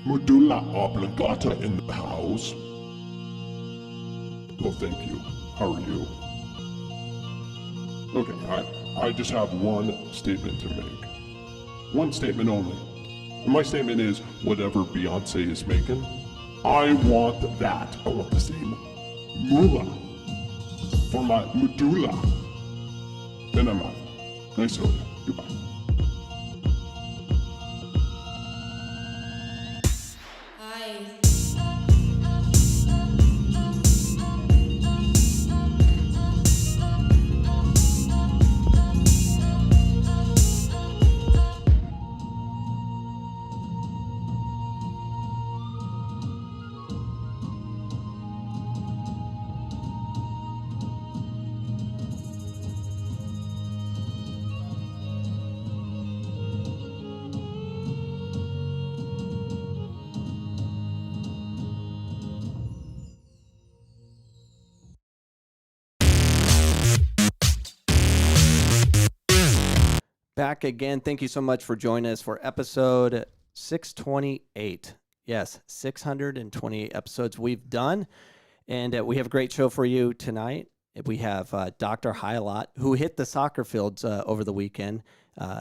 medulla oblongata in the house. Oh, thank you. How are you? Okay, I just have one statement to make. One statement only. And my statement is, whatever Beyonce is making, I want that. I want the same moolah for my medulla. And I'm out. Nice to meet you. Goodbye. Back again. Thank you so much for joining us for episode 628. Yes, 628 episodes we've done, and we have a great show for you tonight. We have Dr. Hylot, who hit the soccer fields over the weekend,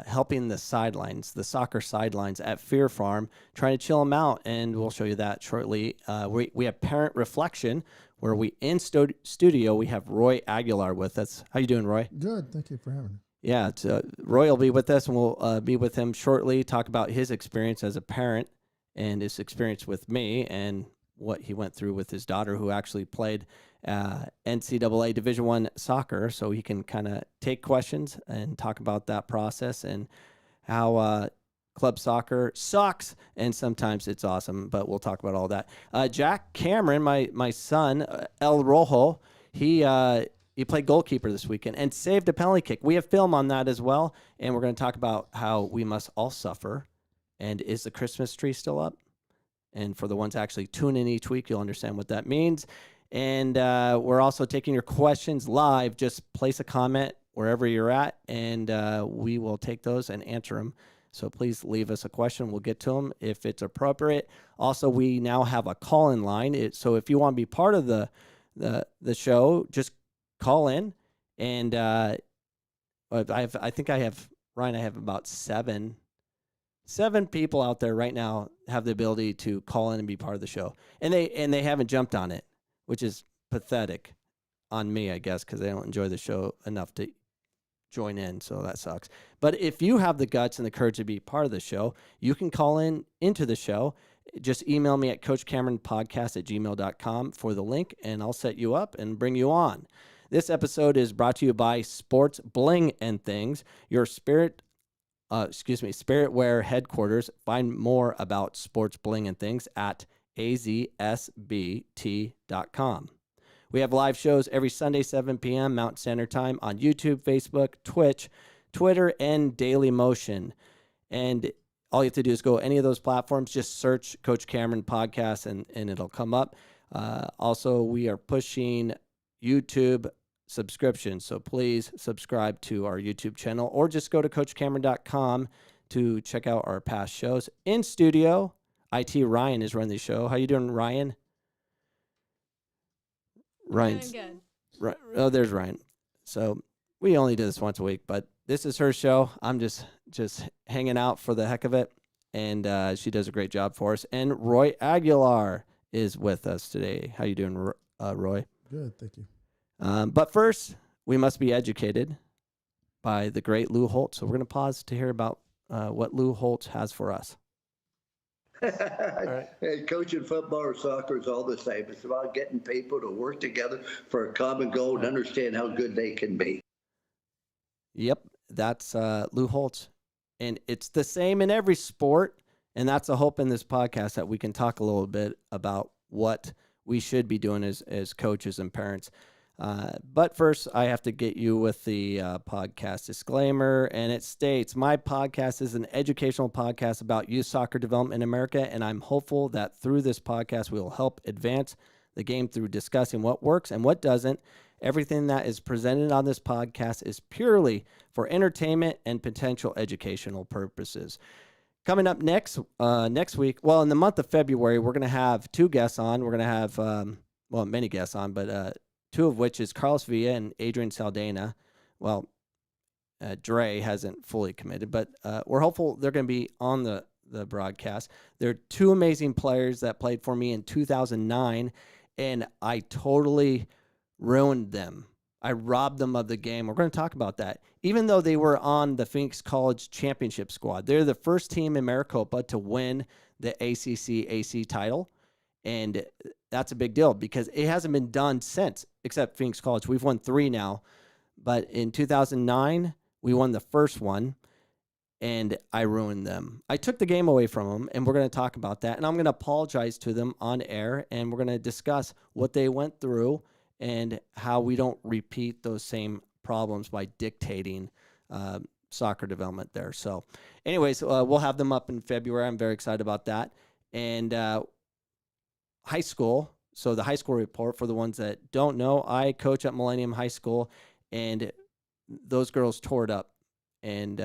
helping the soccer sidelines at Fear Farm, trying to chill them out, and we'll show you that shortly. We have Parent Reflection, where we in studio, we have Roy Aguilar with us. How you doing, Roy? Good. Thank you for having me. Yeah, Roy will be with us, and we'll be with him shortly, talk about his experience as a parent and his experience with me and what he went through with his daughter, who actually played NCAA Division I soccer, so he can kind of take questions and talk about that process and how club soccer sucks, and sometimes it's awesome, but we'll talk about all that. Jack Cameron, my son, El Rojo, he played goalkeeper this weekend and saved a penalty kick. We have film on that as well, and we're going to talk about how we must all suffer. And is the Christmas tree still up? And for the ones actually tune in each week, you'll understand what that means. And we're also taking your questions live. Just place a comment wherever you're at, and we will take those and answer them. So please leave us a question. We'll get to them if it's appropriate. Also, we now have a call-in line. So if you want to be part of the show, just call in, and I think I have about seven people out there right now have the ability to call in and be part of the show, and they haven't jumped on it, which is pathetic on me, I guess, because they don't enjoy the show enough to join in, so that sucks. But if you have the guts and the courage to be part of the show, you can call into the show. Just email me at coachcameronpodcast@gmail.com for the link, and I'll set you up and bring you on. This episode is brought to you by Sports Bling and Things, your Spiritwear headquarters. Find more about Sports Bling and Things at azsbt.com. We have live shows every Sunday, 7 p.m. Mountain Standard Time on YouTube, Facebook, Twitch, Twitter, and Daily Motion. And all you have to do is go any of those platforms, just search Coach Cameron Podcast, and it'll come up. Also, we are pushing YouTube subscription, so please subscribe to our YouTube channel, or just go to coachcameron.com to check out our past shows. In studio, IT Ryan is running the show. How you doing, Ryan? Ryan's good. Oh, there's Ryan. So we only do this once a week, but this is her show. I'm just hanging out for the heck of it, and she does a great job for us. And Roy Aguilar is with us today. How you doing, Roy? Good, thank you. But first, we must be educated by the great Lou Holtz. So we're going to pause to hear about what Lou Holtz has for us. Right. Hey, coaching football or soccer is all the same. It's about getting people to work together for a common goal and understand how good they can be. Yep, that's Lou Holtz. And it's the same in every sport. And that's a hope in this podcast that we can talk a little bit about what we should be doing as coaches and parents. But first, I have to get you with the podcast disclaimer, and it states, my podcast is an educational podcast about youth soccer development in America, and I'm hopeful that through this podcast, we will help advance the game through discussing what works and what doesn't. Everything that is presented on this podcast is purely for entertainment and potential educational purposes. Coming up next week, well, in the month of February, we're going to have 2 guests on. We're going to have, many guests on, but 2 of which is Carlos Villa and Adrian Saldana. Well, Dre hasn't fully committed, but we're hopeful they're going to be on the broadcast. They're 2 amazing players that played for me in 2009, and I totally ruined them. I robbed them of the game. We're going to talk about that. Even though they were on the Phoenix College Championship squad, they're the first team in Maricopa to win the ACC AC title, and that's a big deal because it hasn't been done since, except Phoenix College. We've won 3 now, but in 2009, we won the first one, and I ruined them. I took the game away from them, and we're going to talk about that, and I'm going to apologize to them on air, and we're going to discuss what they went through and how we don't repeat those same problems by dictating soccer development there. So anyways, we'll have them up in February. I'm very excited about that. And high school, so the high school report, for the ones that don't know, I coach at Millennium High School, and those girls tore it up and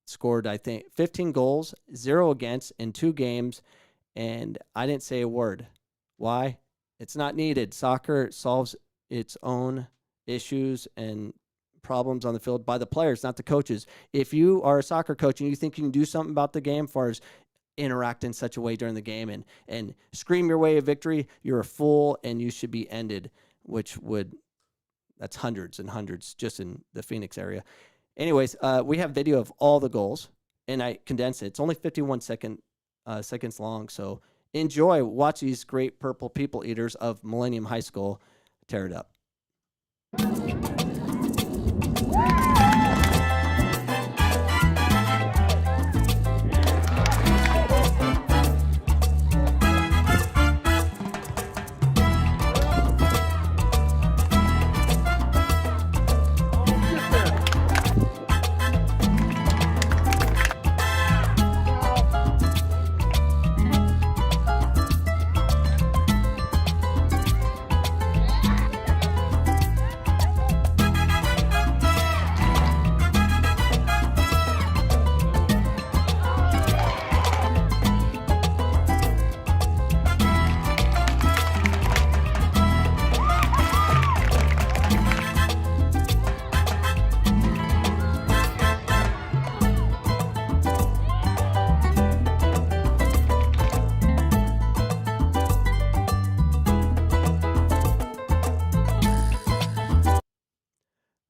scored, I think, 15 goals, 0 against in 2 games, and I didn't say a word. Why? It's not needed. Soccer solves its own issues and problems on the field by the players, not the coaches. If you are a soccer coach and you think you can do something about the game as far as interact in such a way during the game and scream your way of victory, you're a fool and you should be ended, that's hundreds and hundreds just in the Phoenix area. Anyways, we have video of all the goals, and I condensed it. It's only 51 seconds long, so enjoy. Watch these great purple people eaters of Millennium High School tear it up.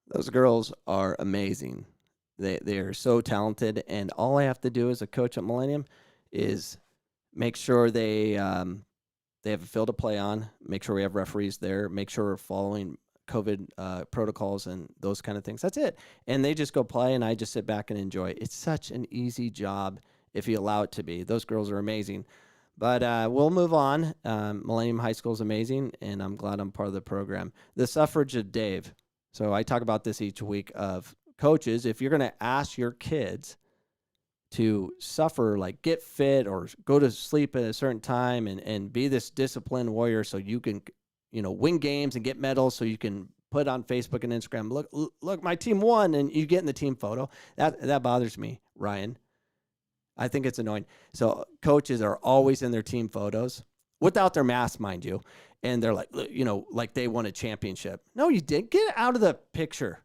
Those girls are amazing. They are so talented, and all I have to do as a coach at Millennium is make sure they have a field to play on, make sure we have referees there, make sure we're following COVID protocols and those kind of things. That's it. And they just go play, and I just sit back and enjoy. It's such an easy job if you allow it to be. Those girls are amazing. But we'll move on. Millennium High School is amazing, and I'm glad I'm part of the program. The suffrage of Dave. So I talk about this each week of coaches. If you're going to ask your kids to suffer, like get fit or go to sleep at a certain time and be this disciplined warrior so you can, win games and get medals so you can put on Facebook and Instagram, look, my team won, and you get in the team photo. That bothers me, Ryan. I think it's annoying. So coaches are always in their team photos without their mask, mind you. And they're like, like they won a championship. No, you didn't. Get out of the picture.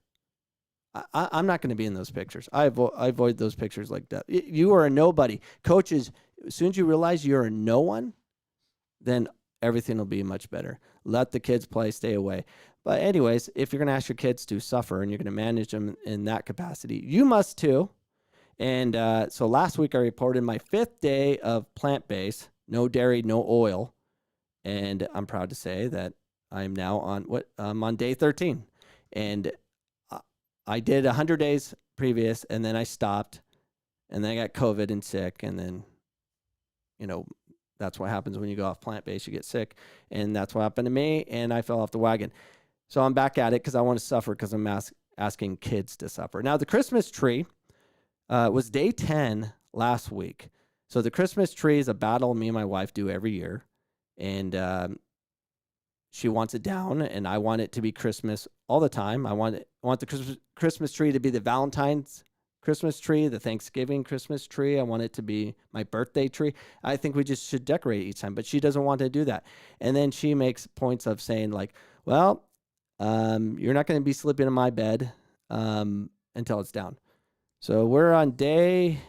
I'm not going to be in those pictures. I avoid those pictures like that. You are a nobody. Coaches, as soon as you realize you're a no one, then everything will be much better. Let the kids play, stay away. But anyways, if you're going to ask your kids to suffer and you're going to manage them in that capacity, you must too. And so last week I reported my 5th day of plant-based, no dairy, no oil. And I'm proud to say that I'm now on day 13. And I did 100 days previous, and then I stopped, and then I got COVID and sick, and then, that's what happens when you go off plant-based, you get sick, and that's what happened to me, and I fell off the wagon. So I'm back at it because I want to suffer because I'm asking kids to suffer. Now, the Christmas tree was day 10 last week. So the Christmas tree is a battle me and my wife do every year. And she wants it down, and I want it to be Christmas all the time. I want the Christmas tree to be the Valentine's Christmas tree, the Thanksgiving Christmas tree. I want it to be my birthday tree. I think we just should decorate each time, but she doesn't want to do that. And then she makes points of saying like, well, you're not going to be sleeping in my bed until it's down. So we're on day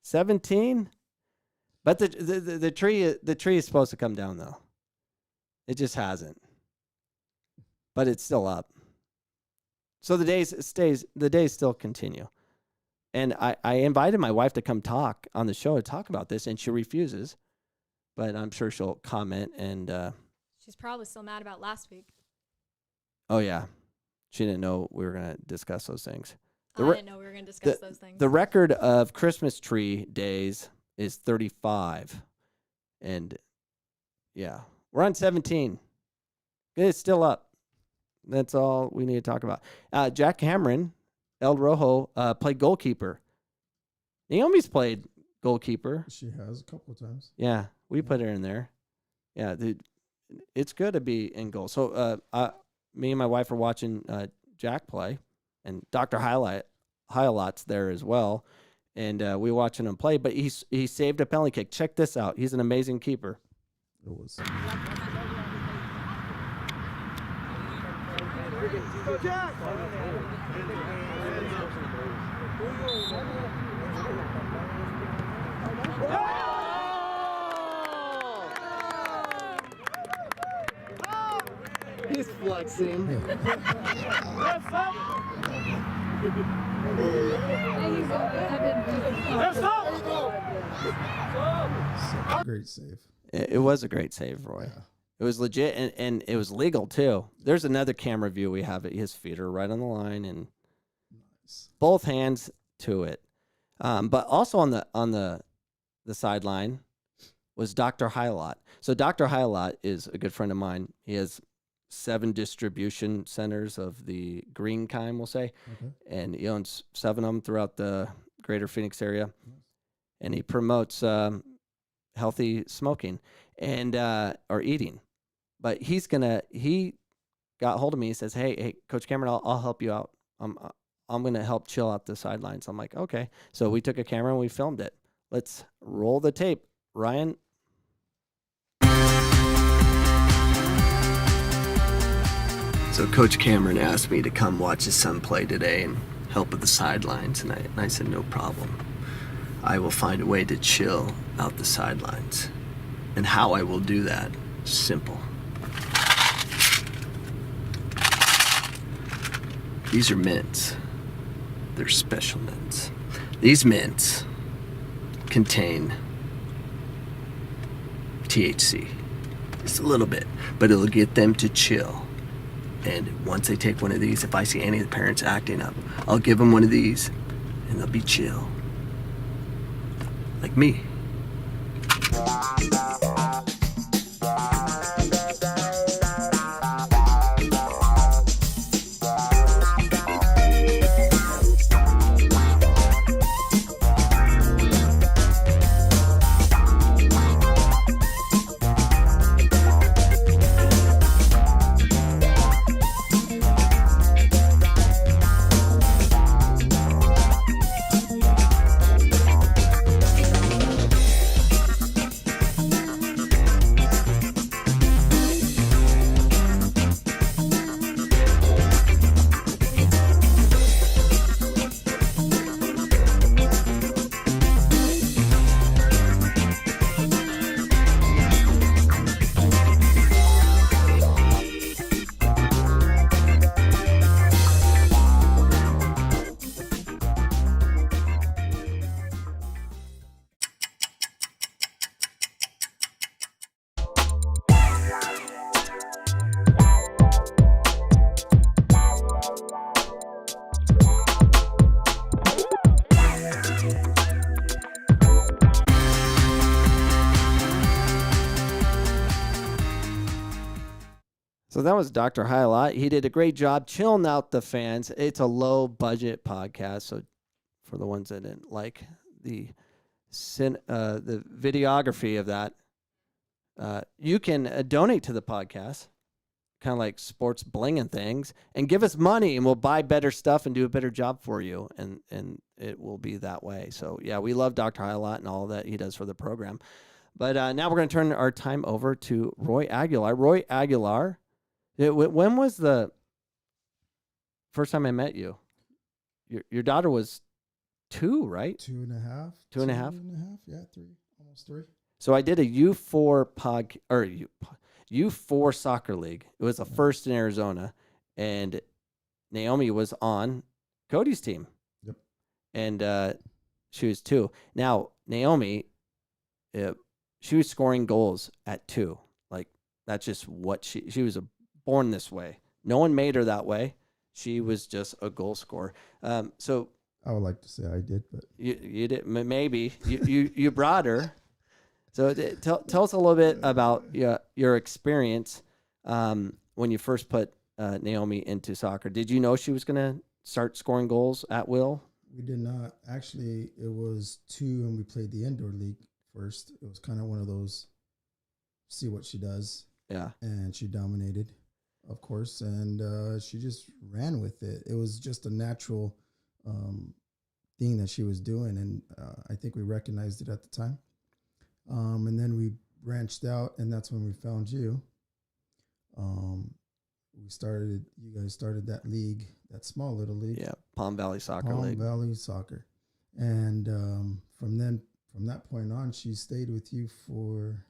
17, but the tree is supposed to come down though. It just hasn't, but it's still up. So the days still continue. And I invited my wife to come talk on the show to talk about this, and she refuses. But I'm sure she'll comment. And she's probably still mad about last week. Oh, yeah. She didn't know we were going to discuss those things. I didn't know we were going to discuss those things. The record of Christmas tree days is 35. And, yeah, we're on 17. It's still up. That's all we need to talk about. Jack Cameron, El Rojo, played goalkeeper. Naomi's played goalkeeper. She has a couple of times. Yeah, we put her in there. Yeah, dude, it's good to be in goal. So me and my wife are watching Jack play, and Dr. Highlight's there as well. And we're watching him play, but he saved a penalty kick. Check this out. He's an amazing keeper. It was. Go Jack! He's flexing. Great save. It was a great save, Roy. Yeah. It was legit, and it was legal too. There's another camera view we have. His feet are right on the line, and both hands to it. But also on the sideline was Dr. Highlight. So Dr. Highlight is a good friend of mine. He has 7 distribution centers of the green kind, we'll say, and he owns 7 of them throughout the greater Phoenix area, and he promotes healthy smoking and or eating. But he got hold of me. He says, "Hey, Coach Cameron, I'll help you out. I'm gonna help chill out the sidelines." I'm like, "Okay." So we took a camera and we filmed it. Let's roll the tape, Ryan. So Coach Cameron asked me to come watch his son play today and help with the sidelines, and I said, "No problem. I will find a way to chill out the sidelines." And how I will do that is simple. These are mints. They're special mints. These mints contain THC. Just a little bit, but it'll get them to chill. And once they take one of these, if I see any of the parents acting up, I'll give them one of these and they'll be chill. Like me. So that was Dr. Highlight. He did a great job chilling out the fans. It's a low budget podcast, so for the ones that didn't like the videography of that, you can donate to the podcast. kind of like sports bling and things, and give us money, and we'll buy better stuff and do a better job for you, and it will be that way. So yeah, we love Dr. High a lot and all that he does for the program. But now we're going to turn our time over to Roy Aguilar. Roy Aguilar, when was the first time I met you? Your daughter was 2, right? 2.5. 2.5? 2.5, yeah, 3, almost 3. So I did a U4 soccer league. It was the first in Arizona, and Naomi was on Cody's team. Yep. And she was 2. Now, Naomi, she was scoring goals at 2. Like, that's just what she was born this way. No one made her that way. She was just a goal scorer. So I would like to say I did, but you did, maybe you brought her. So tell us a little bit about your experience when you first put Naomi into soccer. Did you know she was going to start scoring goals at will? we did not. Actually, it was 2, and we played the indoor league first. It was kind of one of those, see what she does. Yeah. And she dominated, of course, and she just ran with it. It was just a natural thing that she was doing, and I think we recognized it at the time. And then we branched out, and that's when we found you. You guys started that league, that small little league. Yeah, Palm Valley Soccer Palm League. Valley Soccer. And from that point on, she stayed with you for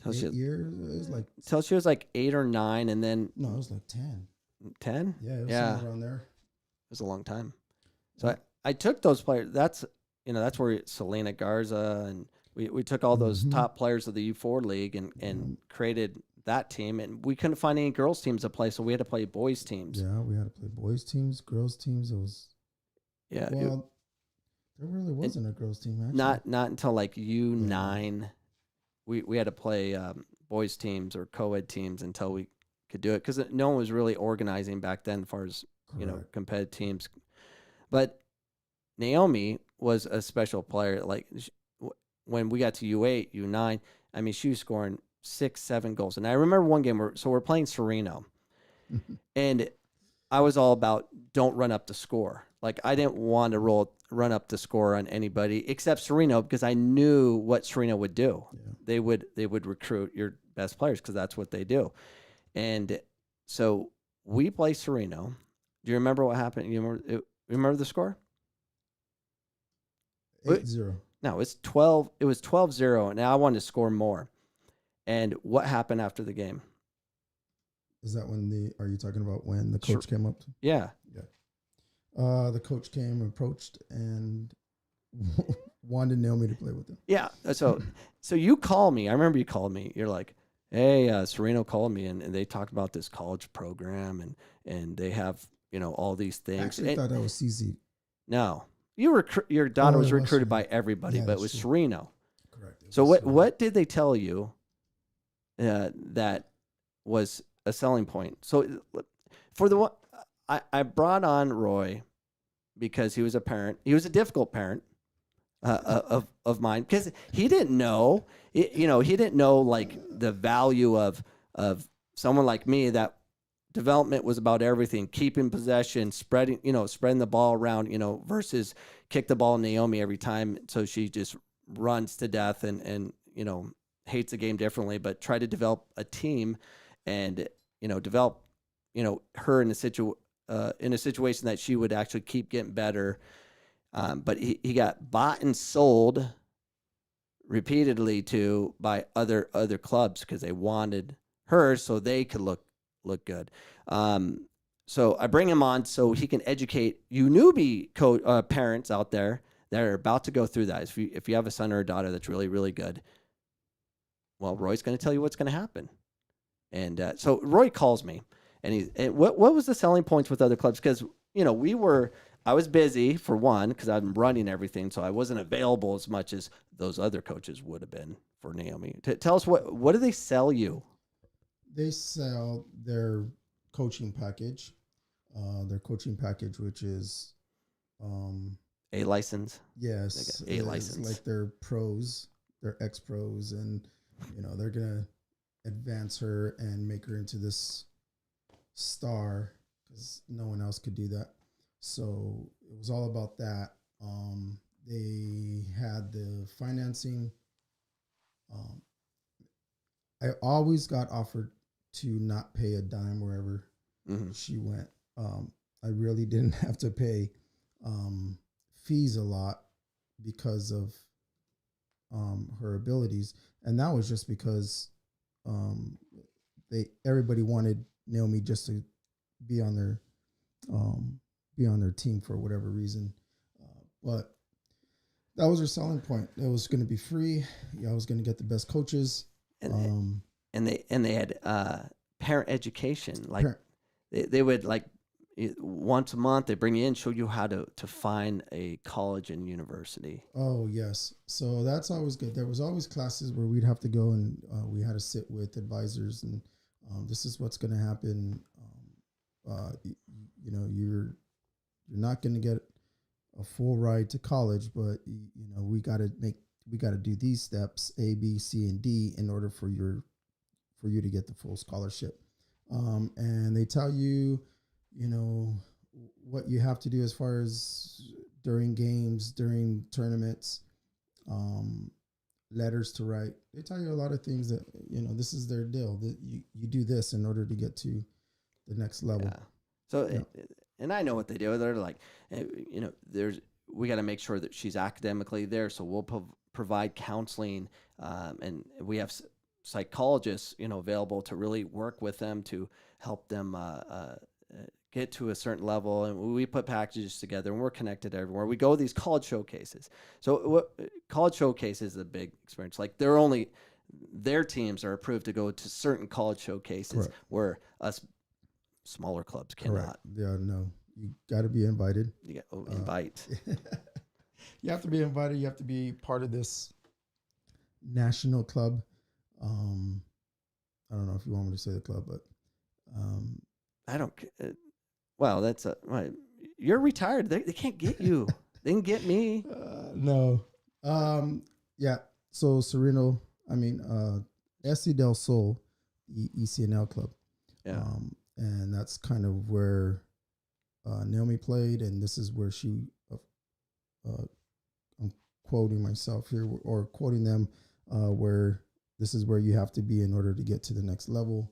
8 years. It was like Till she was like 8 or 9, and then no, it was like 10. 10. Yeah, it was Yeah. somewhere around there. It was a long time. So I took those players. That's where Selena Garza and we took all those top players of the U4 league and created that team. And we couldn't find any girls teams to play, so we had to play boys teams. Yeah, we had to play boys teams, girls teams. It was Yeah. well, there really wasn't a girls team actually. Not until like U9, we had to play boys teams or co-ed teams until we could do it, because no one was really organizing back then as far as Correct. competitive teams. But Naomi was a special player. Like when we got to U8, U9, I mean, she was scoring 6, 7 goals. And I remember one game we're playing Sereno, and I was all about don't run up the score. Like I didn't want to run up the score on anybody except Sereno, because I knew what Sereno would do. Yeah. They would recruit your best players because that's what they do. And so we play Sereno. Do you remember what happened? You remember the score? 8-0. No, it's 12. It was 12-0, and I wanted to score more. And what happened after the game? Is that are you talking about when the coach came up? Yeah. Yeah. The coach came, approached, and wanted Naomi to play with him. Yeah. So you call me. I remember you called me. You're like, hey, Sereno called me, and they talked about this college program, and they have, all these things. I actually thought that was CZ. No. Your daughter was it was recruited by Sereno. everybody, Yeah, but it that's was true. Sereno. Correct. It So was Sereno. what did they tell you that was a selling point? So for the one, I brought on Roy because he was a parent. He was a difficult parent of mine, because he didn't know. He didn't know like the value of someone like me, that development was about everything, keeping possession, spreading the ball around, versus kick the ball Naomi every time. So she just runs to death and hates the game differently, but try to develop a team and, develop, her in a situation that she would actually keep getting better. But he got bought and sold repeatedly by other clubs because they wanted her so they could look good. So I bring him on so he can educate you newbie parents out there that are about to go through that. If you have a son or a daughter that's really, really good, well, Roy's going to tell you what's going to happen. And so Roy calls me, and what was the selling points with other clubs? Because I was busy for one, because I'm running everything, so I wasn't available as much as those other coaches would have been for Naomi. Tell us what do they sell you? They sell their coaching package. Which is A license. yes, Like a license. like their pros, their ex-pros, and they're gonna advance her and make her into this star because no one else could do that. So it was all about that. They had the financing. Um, I always got offered to not pay a dime wherever she went. I really didn't have to pay fees a lot because of her abilities, and that was just because everybody wanted Naomi just to be on their team for whatever reason, but that was her selling point. It was going to be free. I was going to get the best coaches. And they had parent education. Like they would like once a month they bring you in, show you how to find a college and university. Oh yes, so that's always good. There was always classes where we'd have to go and we had to sit with advisors and this is what's going to happen. You're not going to get a full ride to college, but we got to do these steps A, B, C, and D in order for you to get the full scholarship. And they tell you, what you have to do as far as during games, during tournaments, letters to write. They tell you a lot of things that, this is their deal. That you do this in order to get to the next level. Yeah. So, and I know what they do. They're like, we got to make sure that she's academically there. So we'll provide counseling, and we have psychologists, available to really work with them to help them get to a certain level. And we put packages together, and we're connected everywhere. We go to these college showcases. So college showcase is a big experience. Like their teams are approved to go to certain college showcases. Correct. Where us smaller clubs cannot. Correct. Yeah, no, you got to be invited. You got invite. You have to be invited. You have to be part of this national club. I don't know if you want me to say the club, but I don't. Well, that's you're retired. They can't get you. They can get me. No. Yeah. So Sereno, SC Del Sol, the ECNL club. Yeah. And that's kind of where Naomi played, and this is where she. I'm quoting myself here, or quoting them, where this is where you have to be in order to get to the next level.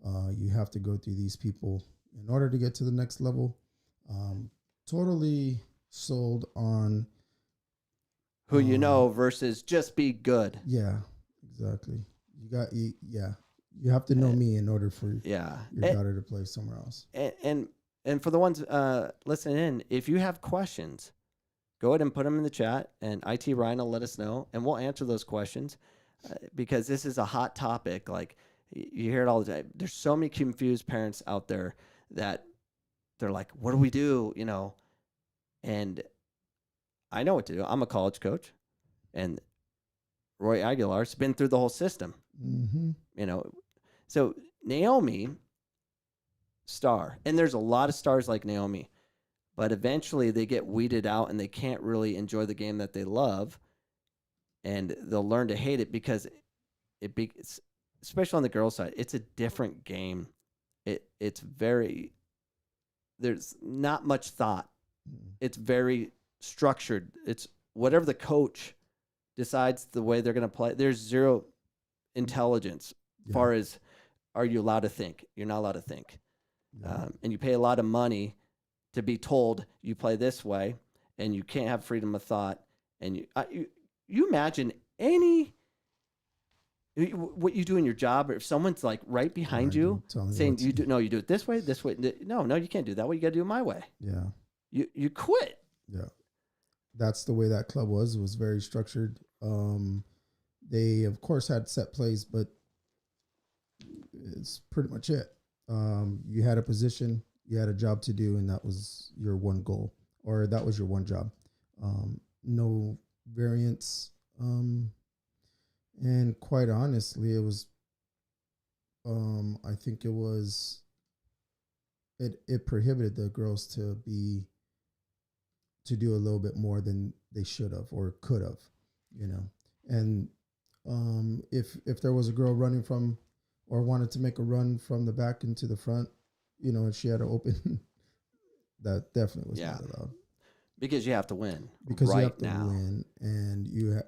You have to go through these people in order to get to the next level. Totally sold on who versus just be good. Yeah, exactly. You have to know me in order for your daughter to play somewhere else. And for the ones listening in, if you have questions, go ahead and put them in the chat, and IT Ryan will let us know, and we'll answer those questions because this is a hot topic. Like you hear it all the time. There's so many confused parents out there that they're like, "What do we do?" And I know what to do. I'm a college coach, and Roy Aguilar's been through the whole system. Mm-hmm. So Naomi, star, and there's a lot of stars like Naomi, but eventually they get weeded out and they can't really enjoy the game that they love, and they'll learn to hate it because especially on the girls' side, it's a different game. There's not much thought. It's very structured. It's whatever the coach decides the way they're going to play. There's zero intelligence as far as, are you allowed to think? You're not allowed to think. Yeah. And you pay a lot of money to be told you play this way, and you can't have freedom of thought. And you imagine what you do in your job, or if someone's like right behind you saying you do it this way. No, you can't do that way. You got to do it my way. Yeah. You quit. Yeah. That's the way that club was. It was very structured. They of course had set plays, but it's pretty much it. You had a position, you had a job to do, and that was your one goal, or that was your one job. No variance. And quite honestly, it was, I think it prohibited the girls to do a little bit more than they should have or could have, and if there was a girl running from or wanted to make a run from the back into the front, and she had to open. That definitely was Yeah. not allowed Because you have to win because right you have to now. win, and you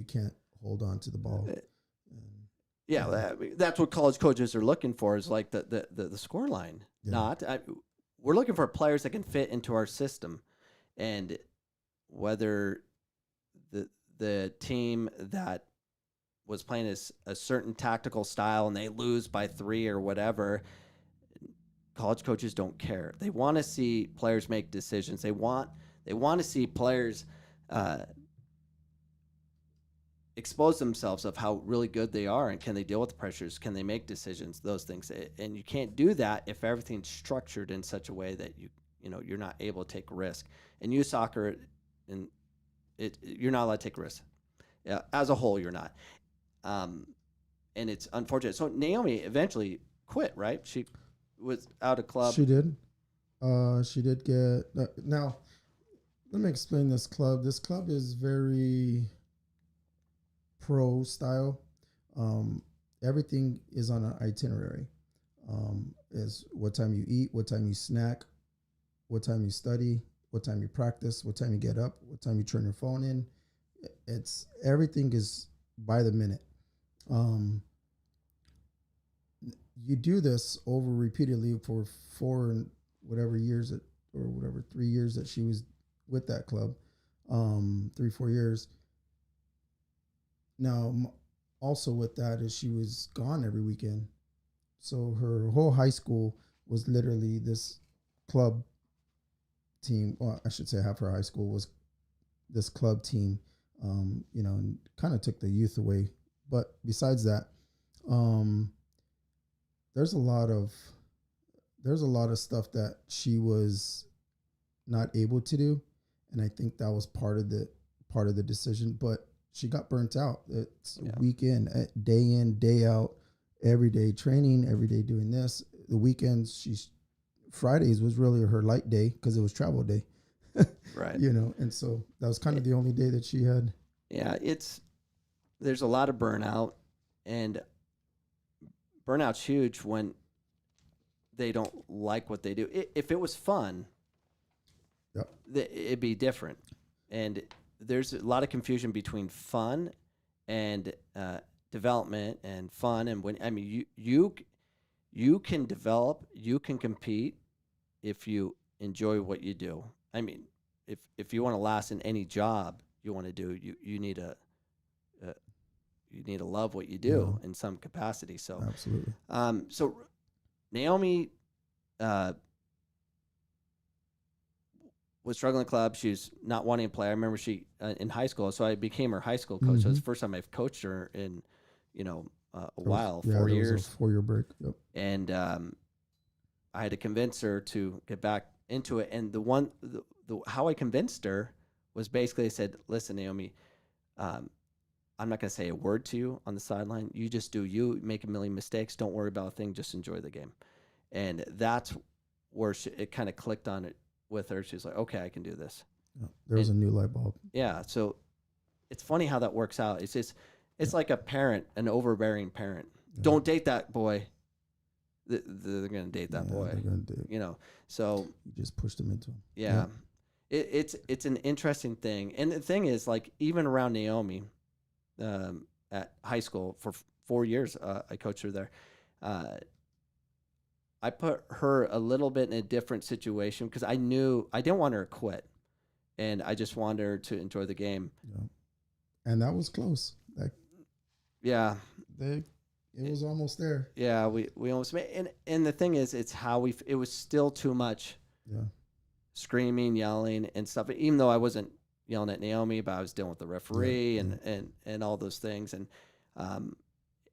can't hold on to the ball. Yeah, that's what college coaches are looking for is like the score line. Yeah. We're looking for players that can fit into our system, and whether the team that was playing a certain tactical style and they lose by 3 or whatever, college coaches don't care. They want to see players make decisions. They want to see players expose themselves of how really good they are and can they deal with the pressures, can they make decisions, those things. And you can't do that if everything's structured in such a way that you're not able to take risk. And youth soccer, and you're not allowed to take risks. As a whole, you're not. And it's unfortunate. So Naomi eventually quit, right? She was out of club. She did. She did get now. Let me explain this club. This club is very pro style. Everything is on an itinerary. Is what time you eat, what time you snack, what time you study, what time you practice, what time you get up, what time you turn your phone in. It's everything is by the minute. You do this over repeatedly for 3 years that she was with that club, 3-4 years. Now, also with that is she was gone every weekend. So her whole high school was literally this club team. Well, I should say half her high school was this club team, and kind of took the youth away. But besides that, there's a lot of stuff that she was not able to do. And I think that was part of the decision, but she got burnt out. It's week in, day out, every day training, every day doing this. The weekends, Fridays was really her light day because it was travel day. Right. And so that was kind of the only day that she had. Yeah, there's a lot of burnout, and burnout's huge when they don't like what they do. If it was fun, it'd be different. And there's a lot of confusion between fun and development and fun. And you can develop, you can compete if you enjoy what you do. I mean, if you want to last in any job you want to do, you need to love what you do in some capacity. So absolutely. So Naomi was struggling in club. She was not wanting to play. I remember she in high school, so I became her high school coach. So it's the first time I've coached her in a while, 4 years. There was a 4-year break. Yep. And I had to convince her to get back into it. And how I convinced her was basically I said, "Listen, Naomi, I'm not going to say a word to you on the sideline. You just do you. Make a million mistakes. Don't worry about a thing. Just enjoy the game." And that's where it kind of clicked on it with her. She's like, "Okay, I can do this." Yeah, there was a new light bulb. Yeah. So it's funny how that works out. It's like a parent, an overbearing parent. Yeah. Don't date that boy. They're going to date that boy. They're going to date. So you just pushed them into him. Yeah. It's an interesting thing. And the thing is, like, even around Naomi, at high school for 4 years, I coached her there. I put her a little bit in a different situation because I knew I didn't want her to quit, and I just wanted her to enjoy the game. Yeah. And that was close. Yeah. It was almost there. Yeah, we almost made. And the thing is, it's how it was still too much. Yeah. Screaming, yelling, and stuff. Even though I wasn't yelling at Naomi, but I was dealing with the referee and all those things. And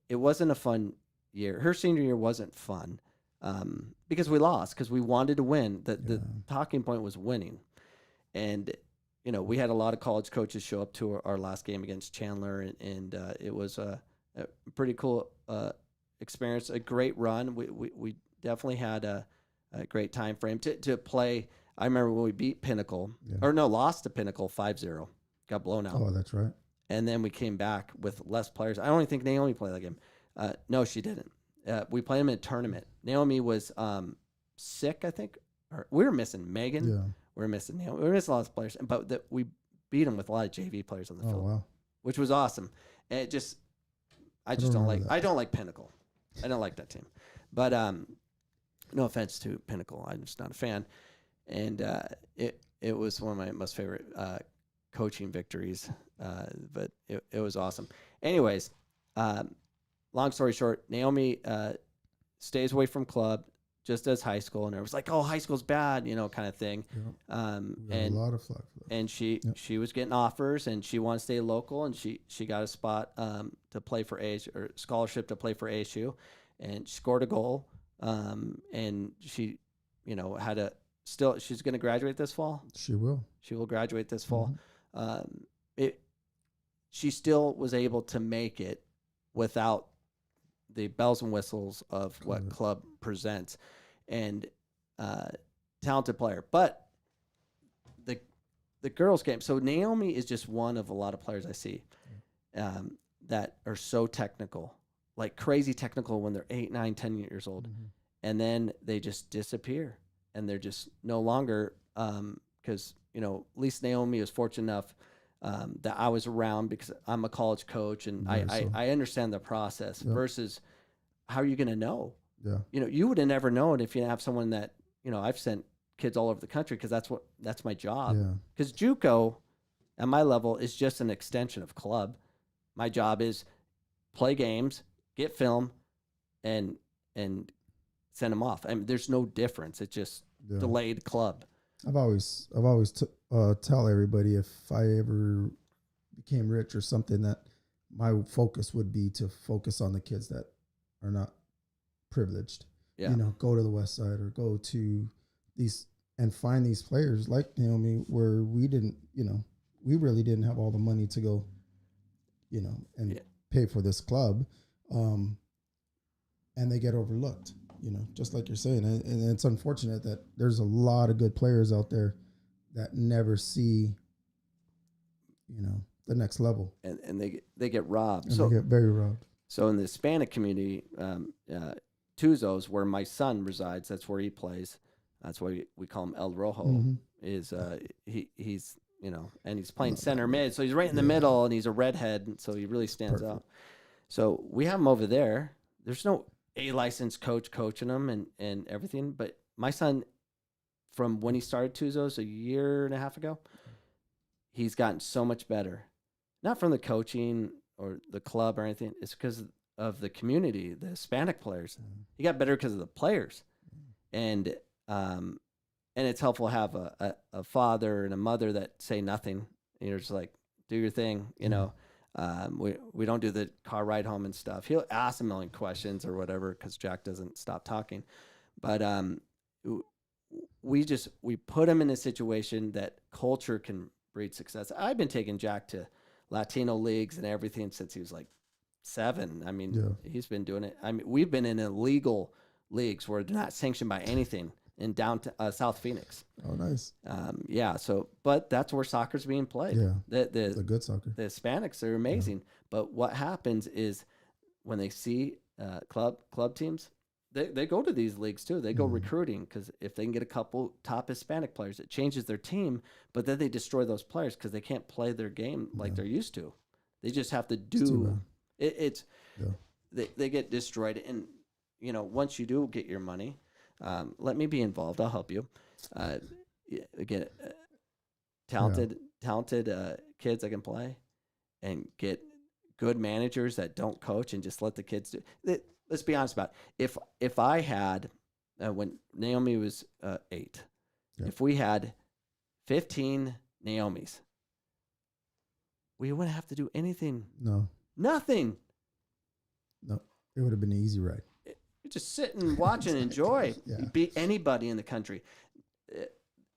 it wasn't a fun year. Her senior year wasn't fun because we lost, because we wanted to win. The talking point was winning. And, we had a lot of college coaches show up to our last game against Chandler, and it was a pretty cool experience, a great run. We definitely had a great time frame to play. I remember when we beat Pinnacle, lost to Pinnacle 5-0, got blown out. Oh, that's right. And then we came back with less players. I don't even think Naomi played that game. No, she didn't. We played them in a tournament. Naomi was sick, I think. Or we were missing Megan. Yeah. We were missing Neil. We were missing a lot of players, but we beat them with a lot of JV players on the Oh field, wow. which was awesome. And it just, I just don't like. I don't like Pinnacle. I don't like that team. But no offense to Pinnacle, I'm just not a fan. And it was one of my most favorite coaching victories. But it was awesome. Anyways, long story short, Naomi stays away from club, just does high school, and it was like, oh, high school's bad, kind of thing. Yep. And a lot of flack for that. and she was getting offers, and she wanted to stay local, and she got a spot to play for ASU, or scholarship to play for ASU, and she scored a goal, and she, had a she's going to graduate this fall. She will. She will graduate this fall. She still was able to make it without the bells and whistles of what club presents, and talented player. But the girls game. So Naomi is just one of a lot of players I see that are so technical, like crazy technical when they're 8, 9, 10 years old, and then they just disappear, and they're just no longer because at least Naomi was fortunate enough that I was around because I'm a college coach, and I understand the process versus how are you going to know? Yeah. You would have never known if you didn't have someone that, I've sent kids all over the country because that's my job. Yeah. Because JUCO at my level is just an extension of club. My job is play games, get film, and send them off. I mean, there's no difference. It's just delayed club. I've always tell everybody if I ever became rich or something that my focus would be to focus on the kids that are not privileged. Yeah. Go to the West Side or go to these and find these players like Naomi where we didn't, we really didn't have all the money to go, and pay for this club. And they get overlooked. Just like you're saying. And it's unfortunate that there's a lot of good players out there that never see, the next level. And they get robbed. And they get very robbed. So in the Hispanic community, Tuzos, where my son resides, that's where he plays. That's why we call him El Rojo. Is he's and he's playing center mid, so he's right in the middle, and he's a redhead, and so he really stands out. So we have him over there. There's no A licensed coach coaching him and everything, but my son, from when he started Tuzos a year and a half ago, he's gotten so much better. Not from the coaching or the club or anything. It's because of the community, the Hispanic players. He got better because of the players, and it's helpful to have a father and a mother that say nothing. You're just like, do your thing, We don't do the car ride home and stuff. He'll ask a million questions or whatever because Jack doesn't stop talking. But we put him in a situation that culture can breed success. I've been taking Jack to Latino leagues and everything since he was like 7. I mean, he's been doing it. I mean, we've been in illegal leagues where they're not sanctioned by anything in downtown South Phoenix. Oh, nice. So, but that's where soccer's being played. Yeah, it's a good soccer. The Hispanics are amazing. But what happens is when they see club teams, they go to these leagues too. They go recruiting because if they can get a couple top Hispanic players, it changes their team. But then they destroy those players because they can't play their game like they're used to. They just have to do it. They get destroyed. And once you do get your money, let me be involved. I'll help you. Get talented kids that can play, and get good managers that don't coach and just let the kids do it. Let's be honest about it. If I had when Naomi was 8, if we had 15 Naomis, we wouldn't have to do anything. No. Nothing. No. It would have been an easy ride. You just sit and watch and enjoy. Yeah. You beat anybody in the country.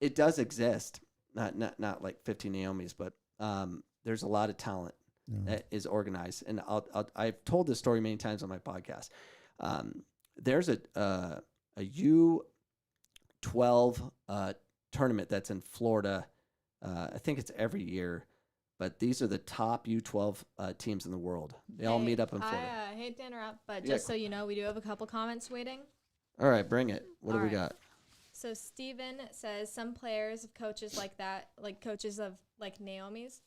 It does exist. Not like 15 Naomis, but there's a lot of talent that is organized. And I've told this story many times on my podcast. There's a U12 tournament that's in Florida. I think it's every year, but these are the top U12 teams in the world. They all meet up in Florida. I hate to interrupt, but just so you know, we do have a couple comments waiting. All right, bring it. What do we got? So Steven says some players of coaches like that, like coaches of like Naomi's,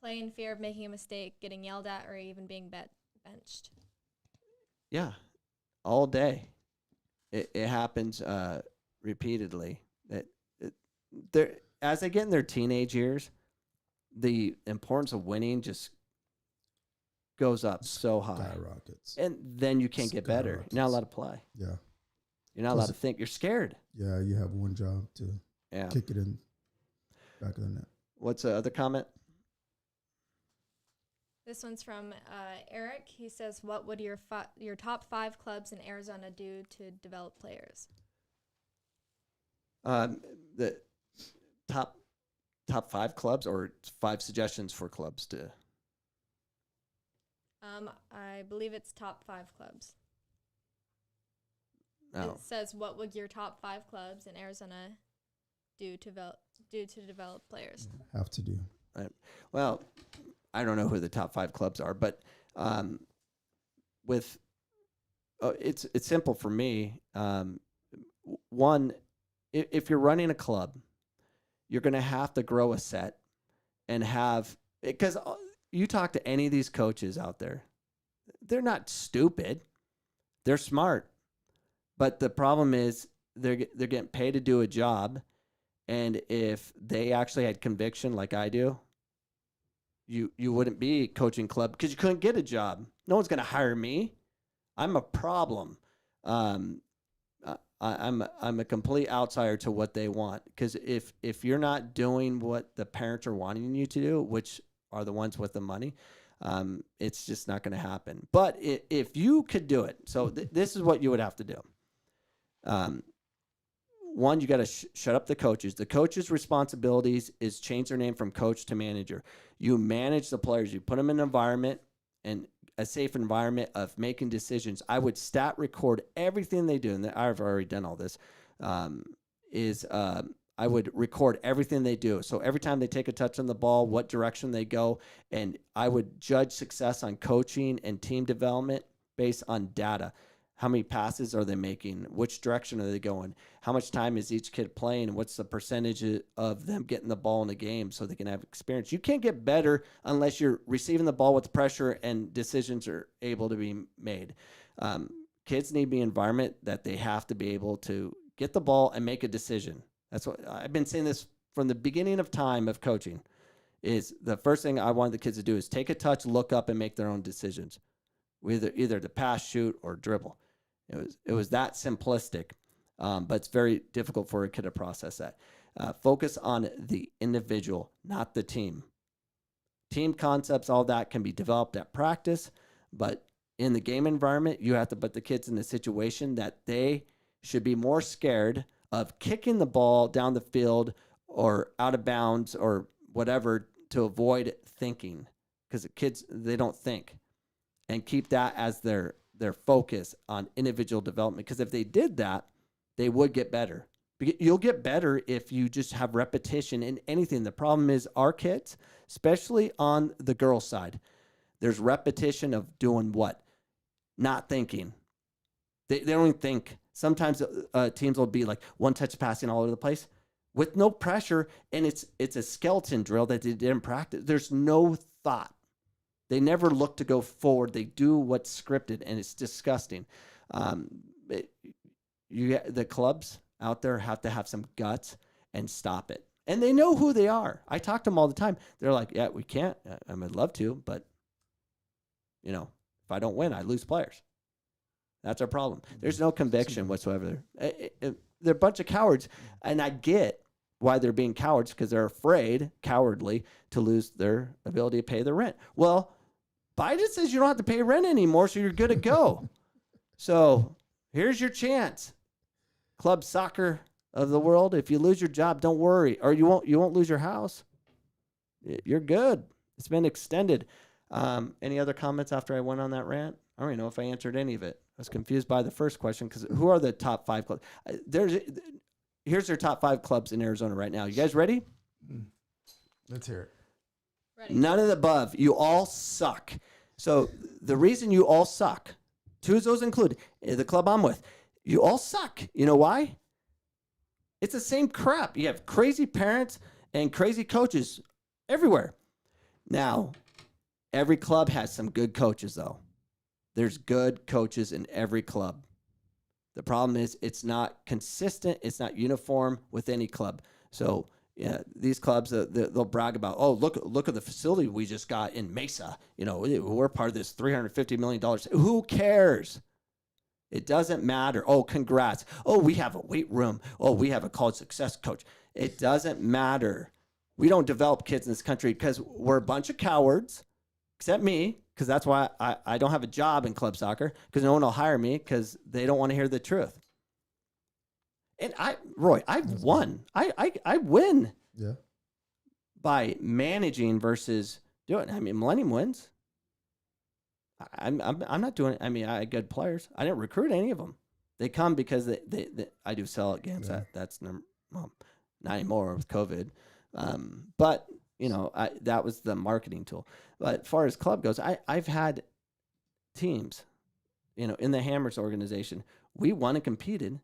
play in fear of making a mistake, getting yelled at, or even being benched. Yeah, all day. It happens repeatedly. They're, as they get in their teenage years, the importance of winning just goes up so high. Skyrockets. And then you can't get better. You're not allowed to play. Yeah. You're not allowed to think. You're scared. Yeah, you have one job to kick it in back of the net. What's the other comment? This one's from Eric. He says, what would your top 5 clubs in Arizona do to develop players? The top 5 clubs, or 5 suggestions for clubs to... I believe it's top 5 clubs. Oh. It says, what would your top 5 clubs in Arizona do to develop players? Have to do. Right. Well, I don't know who the top 5 clubs are, but it's simple for me. One, if you're running a club, you're going to have to grow a set and have, because you talk to any of these coaches out there, they're not stupid, they're smart, but the problem is they're getting paid to do a job, and if they actually had conviction like I do, you wouldn't be coaching club because you couldn't get a job. No one's going to hire me. I'm a problem. I'm a complete outsider to what they want, because if you're not doing what the parents are wanting you to do, which are the ones with the money, it's just not going to happen. But if you could do it, so this is what you would have to do. One, you got to shut up the coaches. The coaches' responsibilities is change their name from coach to manager. You manage the players. You put them in an environment, and a safe environment of making decisions. I would stat record everything they do, and I've already done all this, I would record everything they do. So every time they take a touch on the ball, what direction they go, and I would judge success on coaching and team development based on data. How many passes are they making? Which direction are they going? How much time is each kid playing? What's the percentage of them getting the ball in the game so they can have experience? You can't get better unless you're receiving the ball with pressure and decisions are able to be made. Kids need to be an environment that they have to be able to get the ball and make a decision. That's what I've been saying this from the beginning of time of coaching. Is the first thing I wanted the kids to do is take a touch, look up, and make their own decisions. Either to pass, shoot, or dribble. It was that simplistic, but it's very difficult for a kid to process that. Focus on the individual, not the team. Team concepts, all that can be developed at practice, but in the game environment, you have to put the kids in a situation that they should be more scared of kicking the ball down the field or out of bounds or whatever to avoid thinking, because the kids, they don't think, and keep that as their focus on individual development. Because if they did that, they would get better. You'll get better if you just have repetition in anything. The problem is our kids, especially on the girls' side, there's repetition of doing what? Not thinking. They don't even think. Sometimes teams will be like one touch passing all over the place with no pressure, and it's a skeleton drill that they didn't practice. There's no thought. They never look to go forward. They do what's scripted, and it's disgusting. The clubs out there have to have some guts and stop it. And they know who they are. I talk to them all the time. They're like, yeah, we can't. I would love to, but, if I don't win, I lose players. That's our problem. There's no conviction whatsoever. They're a bunch of cowards, and I get why they're being cowards, because they're afraid, cowardly, to lose their ability to pay the rent. Well, Biden says you don't have to pay rent anymore, so you're good to go. So here's your chance. Club soccer of the world, if you lose your job, don't worry, or you won't lose your house. You're good. It's been extended. Any other comments after I went on that rant? I don't even know if I answered any of it. I was confused by the first question, because who are the top 5 clubs? Here's their top 5 clubs in Arizona right now. You guys ready? Let's hear it. Ready. None of the above. You all suck. So the reason you all suck, 2 of those include the club I'm with, you all suck. You know why? It's the same crap. You have crazy parents and crazy coaches everywhere. Now, every club has some good coaches, though. There's good coaches in every club. The problem is it's not consistent. It's not uniform with any club. So yeah, these clubs, they'll brag about, oh, look at the facility we just got in Mesa. You know, we're part of this $350 million. Who cares? It doesn't matter. Oh, congrats. Oh, we have a weight room. Oh, we have a college success coach. It doesn't matter. We don't develop kids in this country because we're a bunch of cowards, except me, because that's why I don't have a job in club soccer, because no one will hire me because they don't want to hear the truth. And Roy, I've won. I win. Yeah. By managing versus doing. I mean, Millennium wins. I'm not doing it. I mean, I had good players. I didn't recruit any of them. They come because they I do sell at games. Yeah. That's not anymore with COVID. But you know, that was the marketing tool. But as far as club goes, I've had teams, you know, in the Hammers organization. We won and competed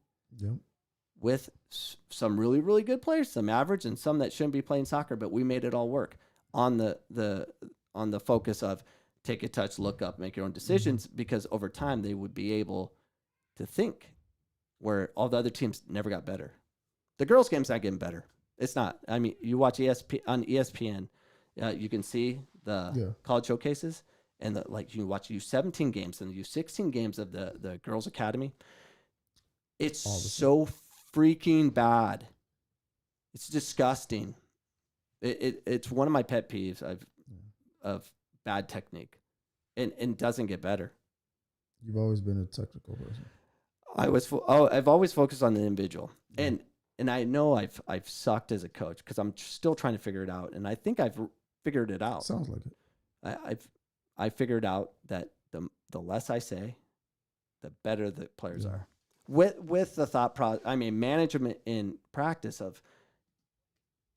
with some really, really good players, some average and some that shouldn't be playing soccer, but we made it all work on the focus of take a touch, look up, make your own decisions, because over time they would be able to think, where all the other teams never got better. The girls' game's not getting better. It's not. I mean, you watch ESPN, you can see the college showcases, and you watch U17 games and the U16 games of the girls' academy. It's so freaking bad. It's disgusting. It's one of my pet peeves of bad technique, and doesn't get better. You've always been a technical person. I've always focused on the individual, and I know I've sucked as a coach because I'm still trying to figure it out, and I think I've figured it out. Sounds like it. I figured out that the less I say, the better the players are. With the thought process, I mean, management in practice of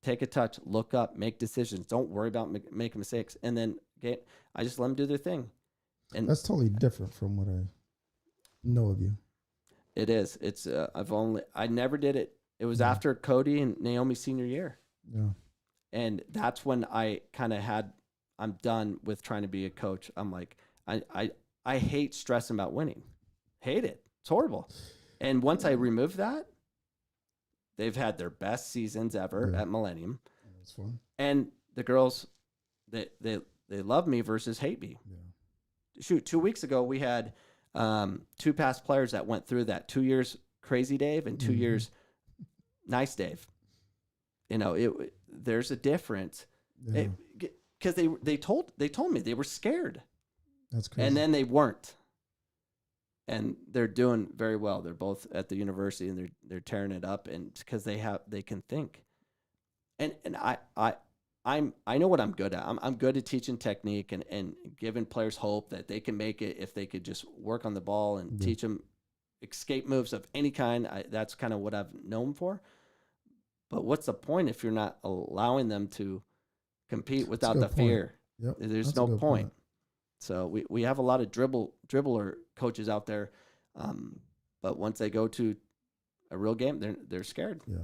take a touch, look up, make decisions. Don't worry about making mistakes, and then I just let them do their thing. And that's totally different from what I know of you. It is. It's I never did it. It was after Cody and Naomi's senior year. Yeah. And that's when I kind of I'm done with trying to be a coach. I'm like, I hate stressing about winning. Hate it. It's horrible. And once I remove that, they've had their best seasons ever at Millennium. That's fun. And the girls, they love me versus hate me. Yeah. Shoot, 2 weeks ago we had 2 past players that went through that 2 years crazy Dave and 2 years nice Dave. You know, there's a difference. Because they told me they were scared. That's crazy. And then they weren't. And they're doing very well. They're both at the university and they're tearing it up, and because they can think. And I know what I'm good at. I'm good at teaching technique and giving players hope that they can make it if they could just work on the ball and teach them escape moves of any kind. That's kind of what I've known for. But what's the point if you're not allowing them to compete without the fear? Yep. There's no point. So we have a lot of dribbler coaches out there, but once they go to a real game, they're scared. Yeah.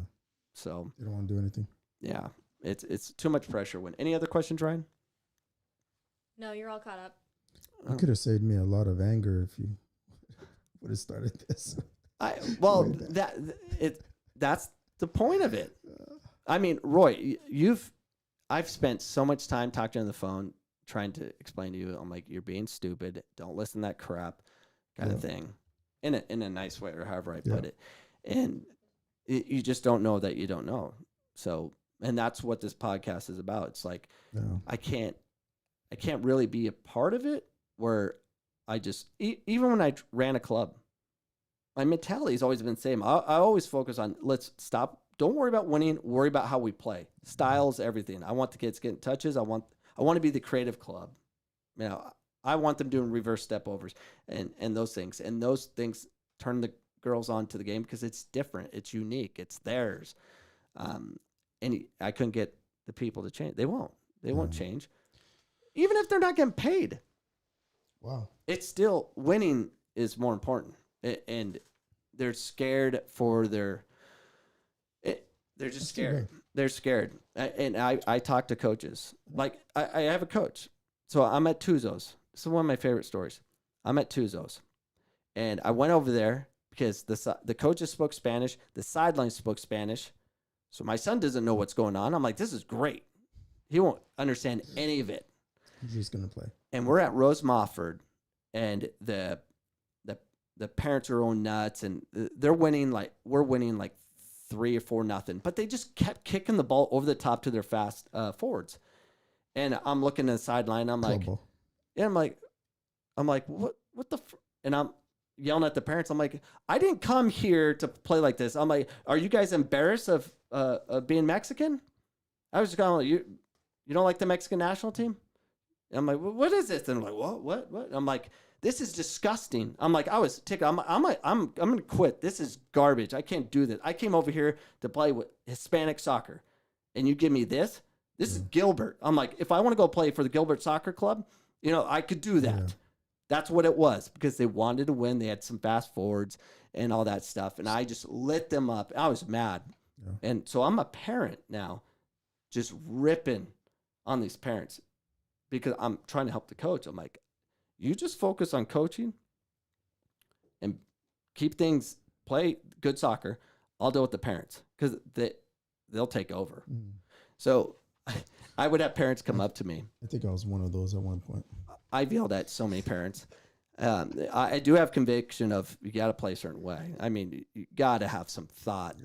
So they don't want to do anything. Yeah, it's too much pressure. Any other questions, Ryan? No, you're all caught up. You could have saved me a lot of anger if you would have started this. That's the point of it. I mean, Roy, I've spent so much time talking on the phone trying to explain to you. I'm like, you're being stupid. Don't listen to that crap, kind of thing, in a nice way or however I put it. And you just don't know that you don't know. So, and that's what this podcast is about. It's like I can't really be a part of it where I just even when I ran a club, my mentality has always been the same. I always focus on let's stop. Don't worry about winning. Worry about how we play. Styles, everything. I want the kids getting touches. I want to be the creative club. You know, I want them doing reverse step overs and those things. And those things turn the girls on to the game because it's different. It's unique. It's theirs. And I couldn't get the people to change. They won't. They won't change. Even if they're not getting paid. Wow. It's still winning is more important. And they're scared for their They're just That's too scared. bad. They're scared. And I talk to coaches. Like, I have a coach. So I'm at Tuzos. This is one of my favorite stories. I'm at Tuzos. And I went over there because the coaches spoke Spanish. The sidelines spoke Spanish. So my son doesn't know what's going on. I'm like, this is great. He won't understand any of it. He's just gonna play. And we're at Rose Mofford, and the parents are going nuts, and we're winning like 3 or 4-0. But they just kept kicking the ball over the top to their fast forwards. And I'm looking at the sideline. I'm like, Club ball. yeah, I'm like, what the? And I'm yelling at the parents. I'm like, I didn't come here to play like this. I'm like, are you guys embarrassed of being Mexican? I was just going, you don't like the Mexican national team? And I'm like, what is this? And I'm like, what? I'm like, this is disgusting. I'm like, I was tickled. I'm gonna quit. This is garbage. I can't do this. I came over here to play with Hispanic soccer, and you give me this. This is Gilbert. I'm like, if I want to go play for the Gilbert Soccer Club, I could do that. Yeah. That's what it was, because they wanted to win. They had some fast forwards and all that stuff, and I just lit them up. I was mad, and so I'm a parent now, just ripping on these parents because I'm trying to help the coach. I'm like, you just focus on coaching and keep things, play good soccer. I'll deal with the parents because they'll take over. Mm. So I would have parents come up to me. I think I was one of those at one point. I've yelled at so many parents. I do have conviction of you got to play a certain way. I mean, you got to have some thought.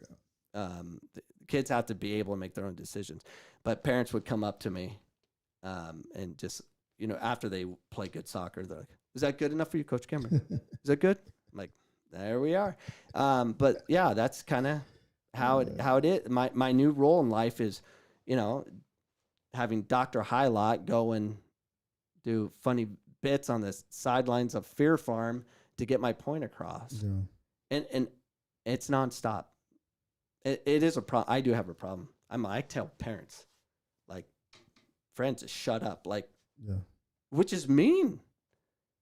The kids have to be able to make their own decisions. But parents would come up to me and just, after they play good soccer, they're like, is that good enough for you, Coach Cameron? Is that good? I'm like, there we are. But yeah, that's kind of how it is. My new role in life is, having Dr. Hylot go and do funny bits on the sidelines of Fear Farm to get my point across. Yeah. And it's nonstop. It is a problem. I do have a problem. I tell parents, like, friends, to shut up, like, which is mean.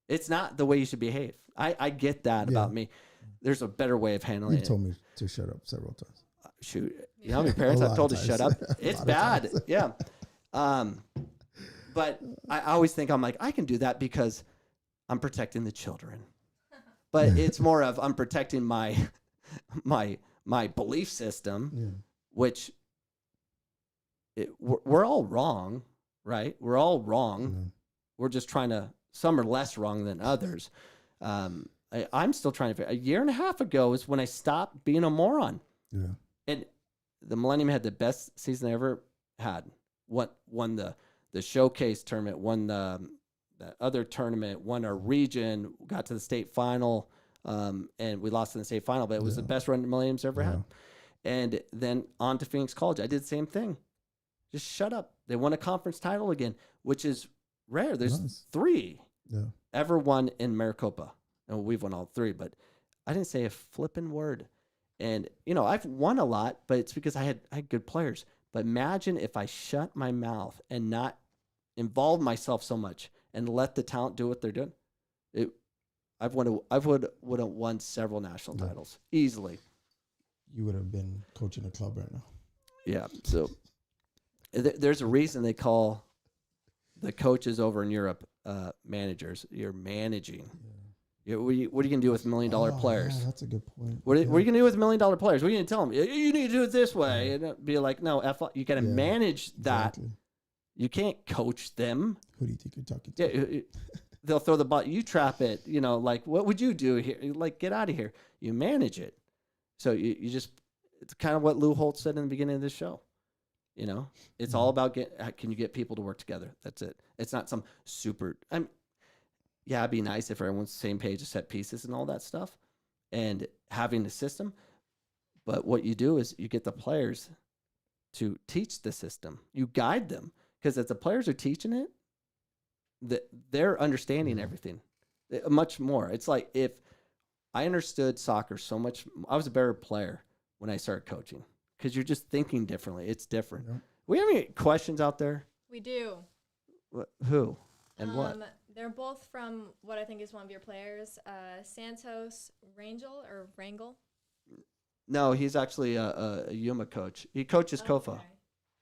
It's not the way you should behave. I get that about me. There's a better way of handling it. You told me to shut up several times. Shoot, you know how many parents I've told to shut up? It's bad. Yeah. But I always think I'm like, I can do that because I'm protecting the children. But it's more of I'm protecting my belief system, which we're all wrong, right? We're all wrong. We're just trying to, some are less wrong than others. I'm still trying to figure, a year and a half ago is when I stopped being a moron. Yeah. And the Millennium had the best season they ever had. Won the showcase tournament, won the other tournament, won our region, got to the state final, and we lost in the state final, but it was the best run the Millennium's ever had. And then on to Phoenix College. I did the same thing. Just shut up. They won a conference title again, which is rare. There's 3 ever won in Maricopa. And we've won all 3, but I didn't say a flipping word. And, I've won a lot, but it's because I had good players. But imagine if I shut my mouth and not involve myself so much and let the talent do what they're doing. I would have won several national titles easily. You would have been coaching a club right now. Yeah. So there's a reason they call the coaches over in Europe managers. You're managing. What are you going to do with $1 million players? Yeah, that's a good point. What are you going to do with $1 million players? What are you going to tell them? You need to do it this way. And be like, no, you got to manage that. Exactly. You can't coach them. Who do you think you're talking to? Yeah, they'll throw the ball. You trap it. Like, what would you do here? Like, get out of here. You manage it. So you just, it's kind of what Lou Holtz said in the beginning of this show. It's all about can you get people to work together? That's it. It's not some super, it'd be nice if everyone's the same page of set pieces and all that stuff and having the system. But what you do is you get the players to teach the system. You guide them, because if the players are teaching it, they're understanding everything much more. It's like if I understood soccer so much, I was a better player when I started coaching, because you're just thinking differently. It's different. Yeah. We have any questions out there? We do. Who and what? They're both from what I think is one of your players, Santos Rangel or Wrangle. No, he's actually a Yuma coach. He coaches Kofa.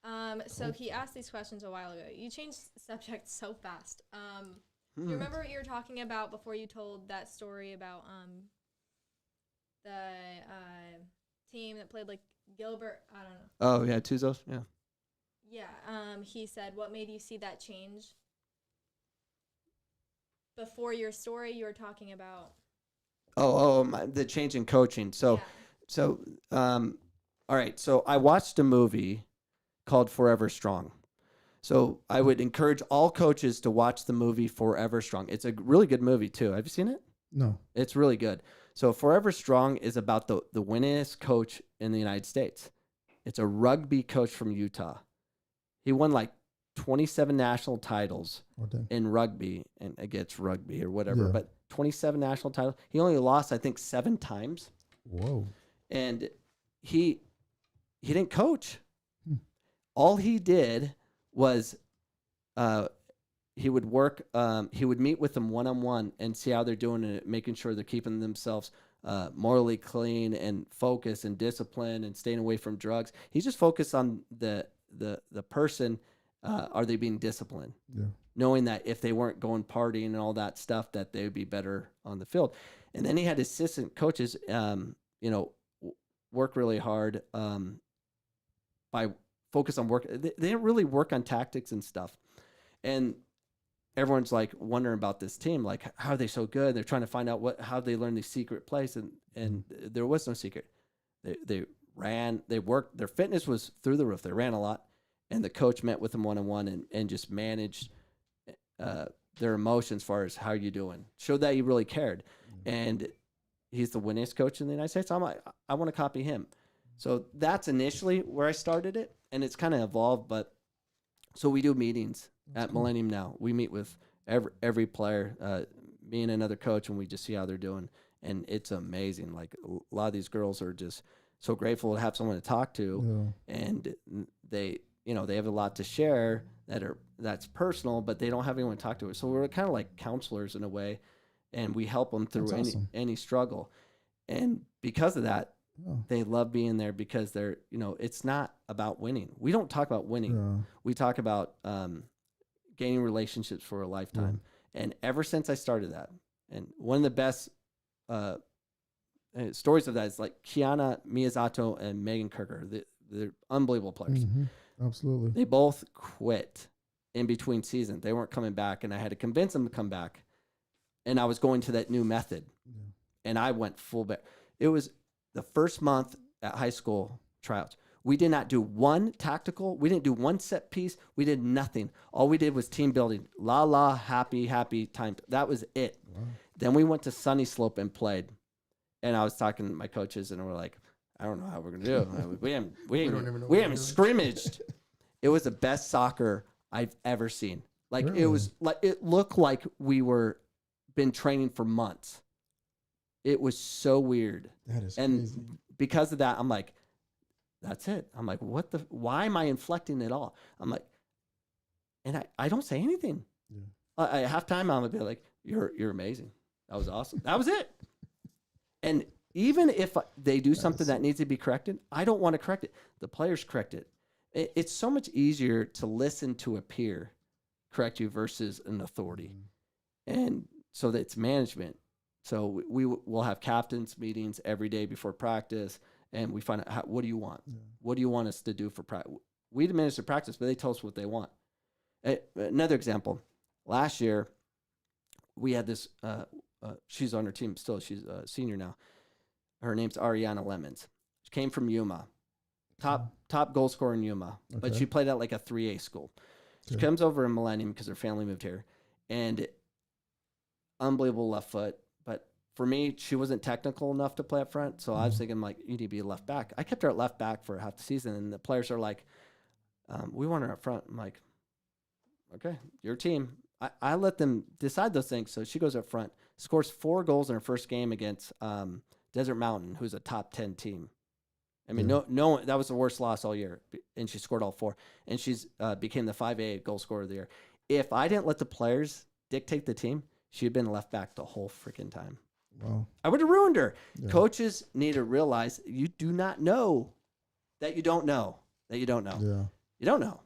Okay. So he asked these questions a while ago. You changed the subject so fast. Do you remember what you were talking about before you told that story about the team that played like Gilbert? I don't know. Oh yeah, Tuzos. Yeah. Yeah. He said, "What made you see that change?" Before your story, you were talking about. The change in coaching. So, Yeah. all right. So I watched a movie called Forever Strong. So I would encourage all coaches to watch the movie Forever Strong. It's a really good movie too. Have you seen it? No. It's really good. So Forever Strong is about the winningest coach in the United States. It's a rugby coach from Utah. He won like 27 national titles in rugby, and against rugby or whatever, Yeah. but 27 national titles. He only lost, I think, 7 times. Whoa. And he didn't coach. All he did was he would work. He would meet with them one-on-one and see how they're doing it, making sure they're keeping themselves morally clean and focused and disciplined and staying away from drugs. He just focused on the person. Are they being disciplined? Yeah. Knowing that if they weren't going partying and all that stuff, that they would be better on the field. And then he had assistant coaches, work really hard by focus on work. They didn't really work on tactics and stuff. And everyone's like wondering about this team, like how are they so good? They're trying to find out how they learn these secret plays, and there was no secret. They ran, they worked. Their fitness was through the roof. They ran a lot, and the coach met with them one-on-one and just managed their emotions as far as how you doing. Showed that he really cared, and he's the winningest coach in the United States. I'm like, I want to copy him. So that's initially where I started it, and it's kind of evolved. But so we do meetings at Millennium now. We meet with every player, me and another coach, and we just see how they're doing. And it's amazing. Like a lot of these girls are just so grateful to have someone to talk to, and they have a lot to share that's personal, but they don't have anyone to talk to. So we're kind of like counselors in a way, and we help them through any struggle. And because of that, they love being there because they're, it's not about winning. We don't talk about winning. Yeah. We talk about gaining relationships for a lifetime. And ever since I started that, and one of the best stories of that is like Kiana Miyazato and Megan Kirker. They're unbelievable players. Mm-hmm. Absolutely. They both quit in between seasons. They weren't coming back, and I had to convince them to come back. And I was going to that new method, and I went full back. It was the first month at high school tryouts. We did not do one tactical. We didn't do one set piece. We did nothing. All we did was team building. La, happy time. That was it. Wow. Then we went to Sunny Slope and played. And I was talking to my coaches, and we're like, I don't know how we're going to do. We haven't scrimmaged. It was the best soccer I've ever seen. Like really? It was like, it looked like we were been training for months. It was so weird. That is and crazy. Because of that, I'm like, that's it. I'm like, why am I inflecting it all? I'm like, and I don't say anything. Yeah. At halftime, I'm gonna be like, you're amazing. That was awesome. That was it. And even if they do something that needs to be corrected, I don't want to correct it. The players correct it. It's so much easier to listen to a peer correct you versus an authority. And so that's management. So we will have captains meetings every day before practice, and we find out what do you want? Yeah. What do you want us to do for practice? We administer practice, but they tell us what they want. Another example, last year we had this, she's on her team still, she's a senior now. Her name's Ariana Lemons. She came from Yuma, top goal scorer in Yuma, but she played at like a 3A school. She comes over in Millennium because her family moved here, and unbelievable left foot. But for me, she wasn't technical enough to play up front, so I was thinking, like, you need to be a left back. I kept her at left back for half the season, and the players are like, we want her up front. I'm like, okay, your team. I let them decide those things. So she goes up front, scores 4 goals in her first game against Desert Mountain, who's a top 10 team. I mean, no, that was the worst loss all year, and she scored all 4. And she's became the 5A goal scorer of the year. If I didn't let the players dictate the team, she had been left back the whole freaking time. Wow. I would have ruined her. Yeah. Coaches need to realize you do not know that you don't know that you don't know. Yeah. You don't know.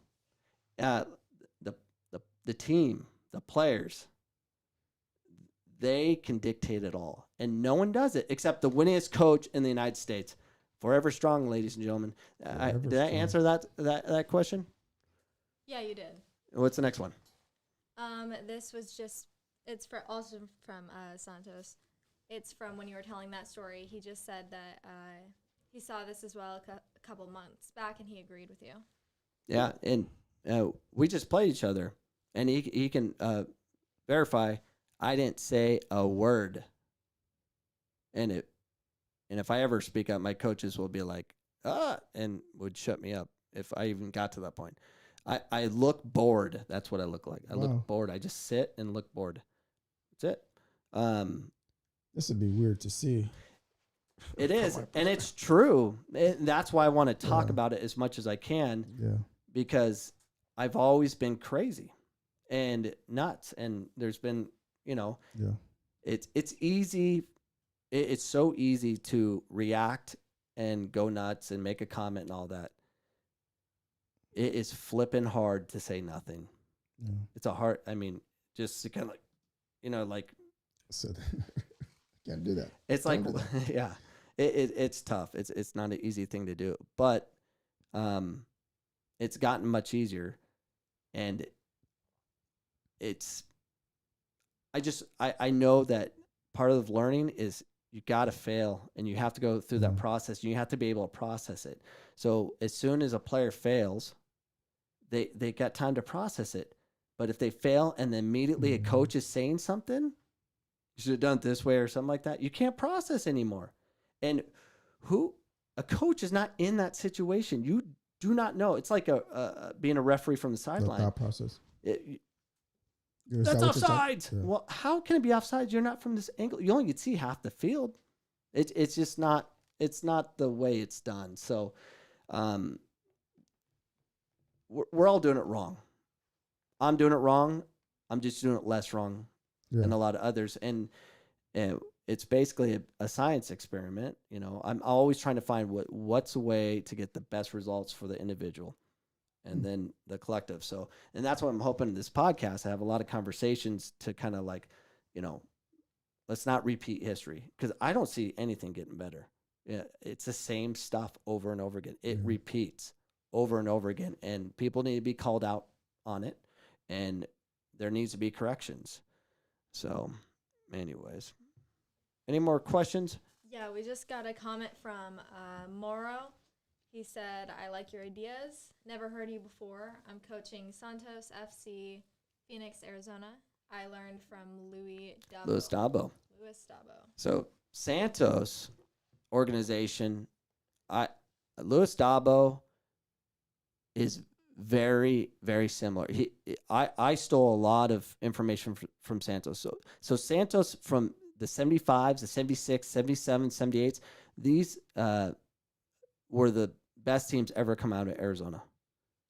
The team, the players, they can dictate it all, and no one does it except the winningest coach in the United States. Forever strong, ladies and gentlemen. Did I answer that question? Yeah, you did. What's the next one? This was just, it's also from Santos. It's from when you were telling that story. He just said that he saw this as well a couple months back, and he agreed with you. Yeah, and we just played each other, and he can verify I didn't say a word. And if I ever speak up, my coaches will be like, and would shut me up if I even got to that point. I look bored. That's what I look like. I look bored. I just sit and look bored. That's it. This would be weird to see. It is, and it's true. That's why I want to talk about it as much as I can. Yeah. Because I've always been crazy and nuts, and there's been, it's easy. It's so easy to react and go nuts and make a comment and all that. It is flipping hard to say nothing. Yeah. It's a hard, just to kind of like, So can't do that. It's Don't like, do that. yeah, it's tough. It's not an easy thing to do, but it's gotten much easier, and I know that part of learning is you got to fail, and you have to go through that process. And you have to be able to process it. So as soon as a player fails, they got time to process it. But if they fail and then immediately a coach is saying something, you should have done it this way or something like that, you can't process anymore. And a coach is not in that situation. You do not know. It's like being a referee from the sideline. Thought process. That's offsides. Yeah. Well, how can it be offsides? You're not from this angle. You only get to see half the field. It's just not. It's not the way it's done. So, we're all doing it wrong. I'm doing it wrong. I'm just doing it less wrong than a lot of others. And it's basically a science experiment. I'm always trying to find what's a way to get the best results for the individual and then the collective. So, and that's what I'm hoping in this podcast. I have a lot of conversations to kind of like, let's not repeat history, because I don't see anything getting better. Yeah, it's the same stuff over and over again. It repeats over and over again, and people need to be called out on it, and there needs to be corrections. So, anyways, any more questions? Yeah, we just got a comment from Moro. He said, I like your ideas. Never heard you before. I'm coaching Santos FC, Phoenix, Arizona. I learned from Louis Dabo. So Santos organization, Louis Dabo is very, very similar. I stole a lot of information from Santos. So Santos from the 75s, the 76, 77, 78s, these were the best teams ever come out of Arizona.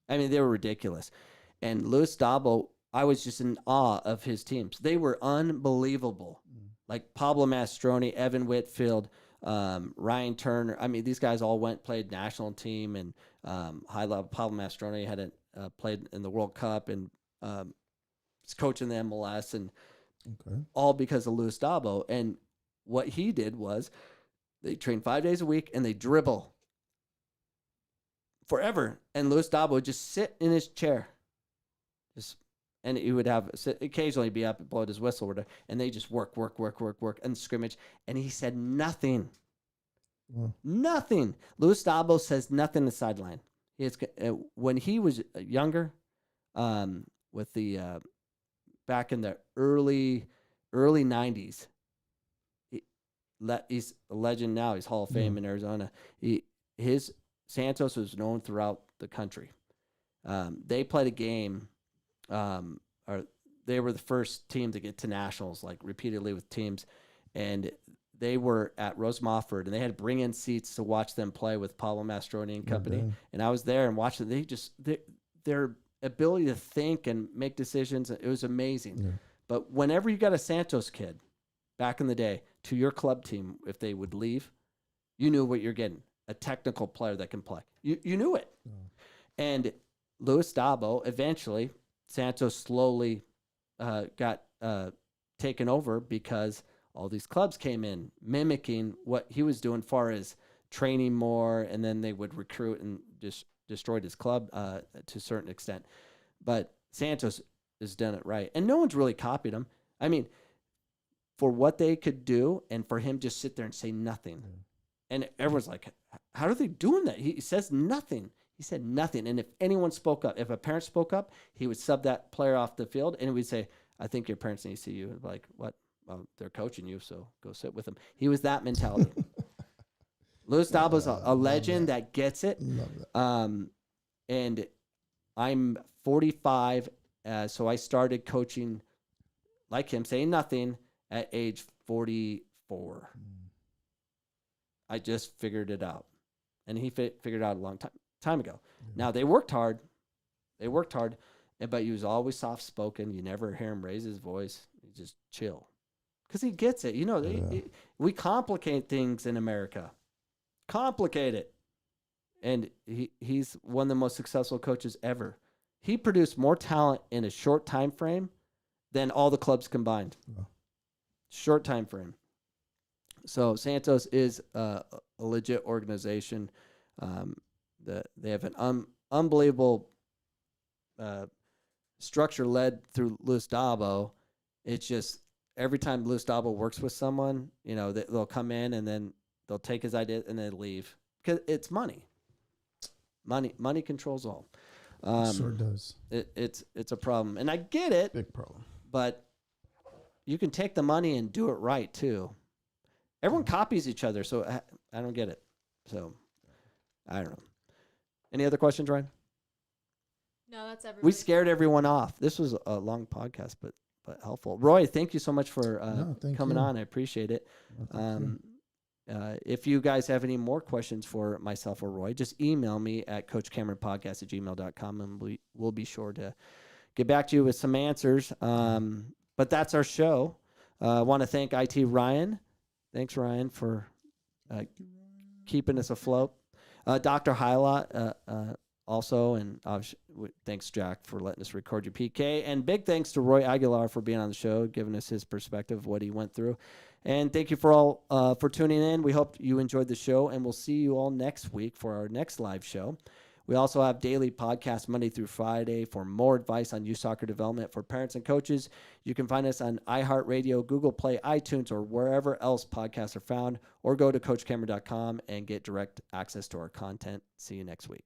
They were ridiculous. And Louis Dabo, I was just in awe of his teams. They were unbelievable. Like Pablo Mastroni, Evan Whitfield, Ryan Turner. These guys all played national team, and high level. Pablo Mastroni had played in the World Cup and was coaching the MLS, and all because of Louis Dabo. And what he did was they train 5 days a week and they dribble forever. And Louis Dabo would just sit in his chair, and he would occasionally be up and blow his whistle, and they just work, and scrimmage. And he said nothing. Nothing. Louis Dabo says nothing on the sideline. When he was younger, with the back in the early 90s, he's a legend now. He's Hall of Fame in Arizona. Santos was known throughout the country. They played a game, or they were the first team to get to nationals, like repeatedly with teams, and they were at Rose Mofford, and they had to bring in seats to watch them play with Pablo Mastroni and company. And I was there and watched it. Their ability to think and make decisions, it was amazing. But whenever you got a Santos kid back in the day to your club team if they would leave, you knew what you're getting. A technical player that can play. You knew it. Yeah. And Luis Dabo, eventually, Santos slowly got taken over because all these clubs came in mimicking what he was doing far as training more, and then they would recruit and just destroyed his club to a certain extent. But Santos has done it right. And no one's really copied him. I mean, for what they could do and for him just sit there and say nothing. Yeah. And everyone's like, how are they doing that? He says nothing. He said nothing. And if anyone spoke up, if a parent spoke up, he would sub that player off the field and we'd say, I think your parents need to see you. Like, what? Well, they're coaching you, so go sit with them. He was that mentality. Luis Dabo's a legend that gets it. Love that. And I'm 45, so I started coaching like him, saying nothing at age 44. I just figured it out. And he figured it out a long time ago. Yeah. Now, they worked hard. But he was always soft-spoken. You never hear him raise his voice. He just chill. Because he gets it. You know, we complicate things in America. Complicate it. And he's one of the most successful coaches ever. He produced more talent in a short time frame than all the clubs combined. Wow. Short time frame. So Santos is a legit organization. They have an unbelievable structure led through Luis Dabo. It's just every time Luis Dabo works with someone, you know, they'll come in and then they'll take his idea and then leave because it's money. Money controls all. Sure does. It's a problem, and I get it. Big problem. But you can take the money and do it right too. Everyone copies each other, so I don't get it. So I don't know. Any other questions, Ryan? No, that's everything. We scared everyone off. This was a long podcast, but helpful. Roy, thank you so much for coming on. I appreciate it. If you guys have any more questions for myself or Roy, just email me at coachcameronpodcast@gmail.com, and we'll be sure to get back to you with some answers. But that's our show. I want to thank IT Ryan. Thanks, Ryan, for keeping us afloat. Dr. Hyla also, and thanks, Jack, for letting us record your PK. And big thanks to Roy Aguilar for being on the show, giving us his perspective of what he went through. And thank you for tuning in. We hope you enjoyed the show, and we'll see you all next week for our next live show. We also have daily podcasts Monday through Friday for more advice on youth soccer development for parents and coaches. You can find us on iHeartRadio, Google Play, iTunes, or wherever else podcasts are found, or go to coachcameron.com and get direct access to our content. See you next week.